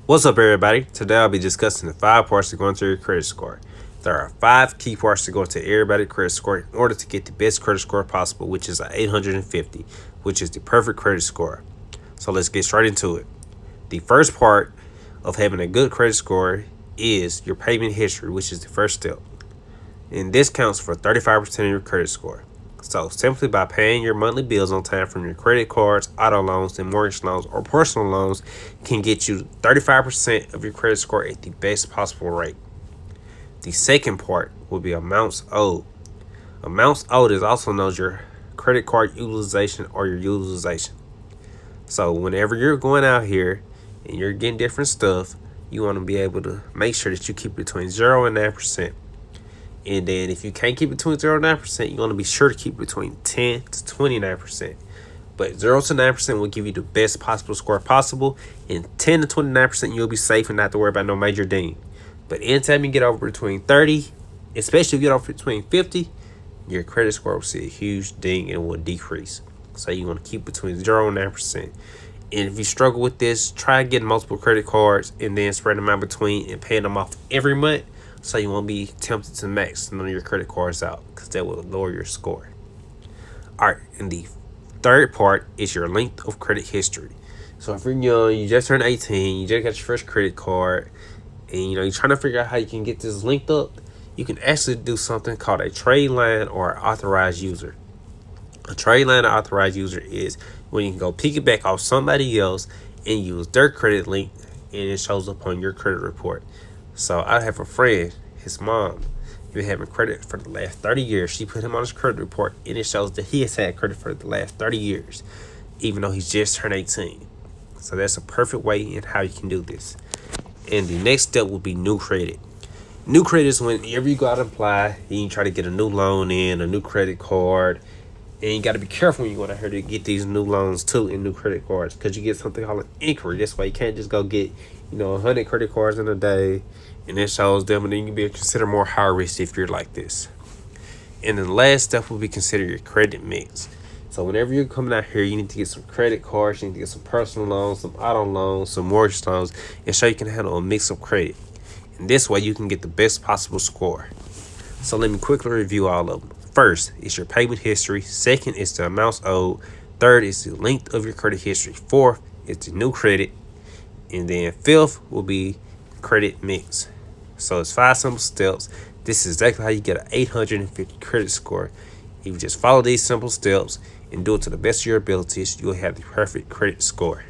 What's up, everybody? Today I'll be discussing the 5 parts to go into your credit score. There are 5 key parts to go into everybody's credit score in order to get the best credit score possible, which is an 850, which is the perfect credit score. So let's get straight into it. The first part of having a good credit score is your payment history, which is the first step. And this counts for 35% of your credit score. So simply by paying your monthly bills on time from your credit cards, auto loans, and mortgage loans or personal loans can get you 35% of your credit score at the best possible rate. The second part will be amounts owed. Amounts owed is also known as your credit card utilization or your utilization. So whenever you're going out here and you're getting different stuff, you want to be able to make sure that you keep between 0 and 9%. And then if you can't keep between 0 and 9%, you want to be sure to keep between 10 to 29%. But 0 to 9% will give you the best possible score possible. And 10 to 29%, you'll be safe and not to worry about no major ding. But anytime you get over between 30, especially if you get over between 50, your credit score will see a huge ding and will decrease. So you want to keep between 0 and 9%. And if you struggle with this, try getting multiple credit cards and then spread them out between and paying them off every month, so you won't be tempted to max none of your credit cards out, because that will lower your score. Alright, and the third part is your length of credit history. So if you're young, you just turned 18, you just got your first credit card, and you're trying to figure out how you can get this linked up, you can actually do something called a trade line or authorized user. A trade line or authorized user is when you can go piggyback off somebody else and use their credit link, and it shows up on your credit report. So I have a friend, his mom, been having credit for the last 30 years. She put him on his credit report, and it shows that he has had credit for the last 30 years, even though he's just turned 18. So that's a perfect way in how you can do this. And the next step will be new credit. New credit is whenever you go out and apply, and you try to get a new loan in, a new credit card. And you got to be careful when you go out here to get these new loans too and new credit cards, because you get something called an inquiry. That's why you can't just go get 100 credit cards in a day and it shows them, and then you can be considered more high risk if you're like this. And then the last step will be consider your credit mix. So whenever you're coming out here, you need to get some credit cards, you need to get some personal loans, some auto loans, some mortgage loans, and so you can handle a mix of credit. And this way you can get the best possible score. So let me quickly review all of them. First is your payment history. Second is the amounts owed. Third is the length of your credit history. Fourth is the new credit. And then fifth will be credit mix. So it's 5 simple steps. This is exactly how you get an 850 credit score. If you just follow these simple steps and do it to the best of your abilities, you'll have the perfect credit score.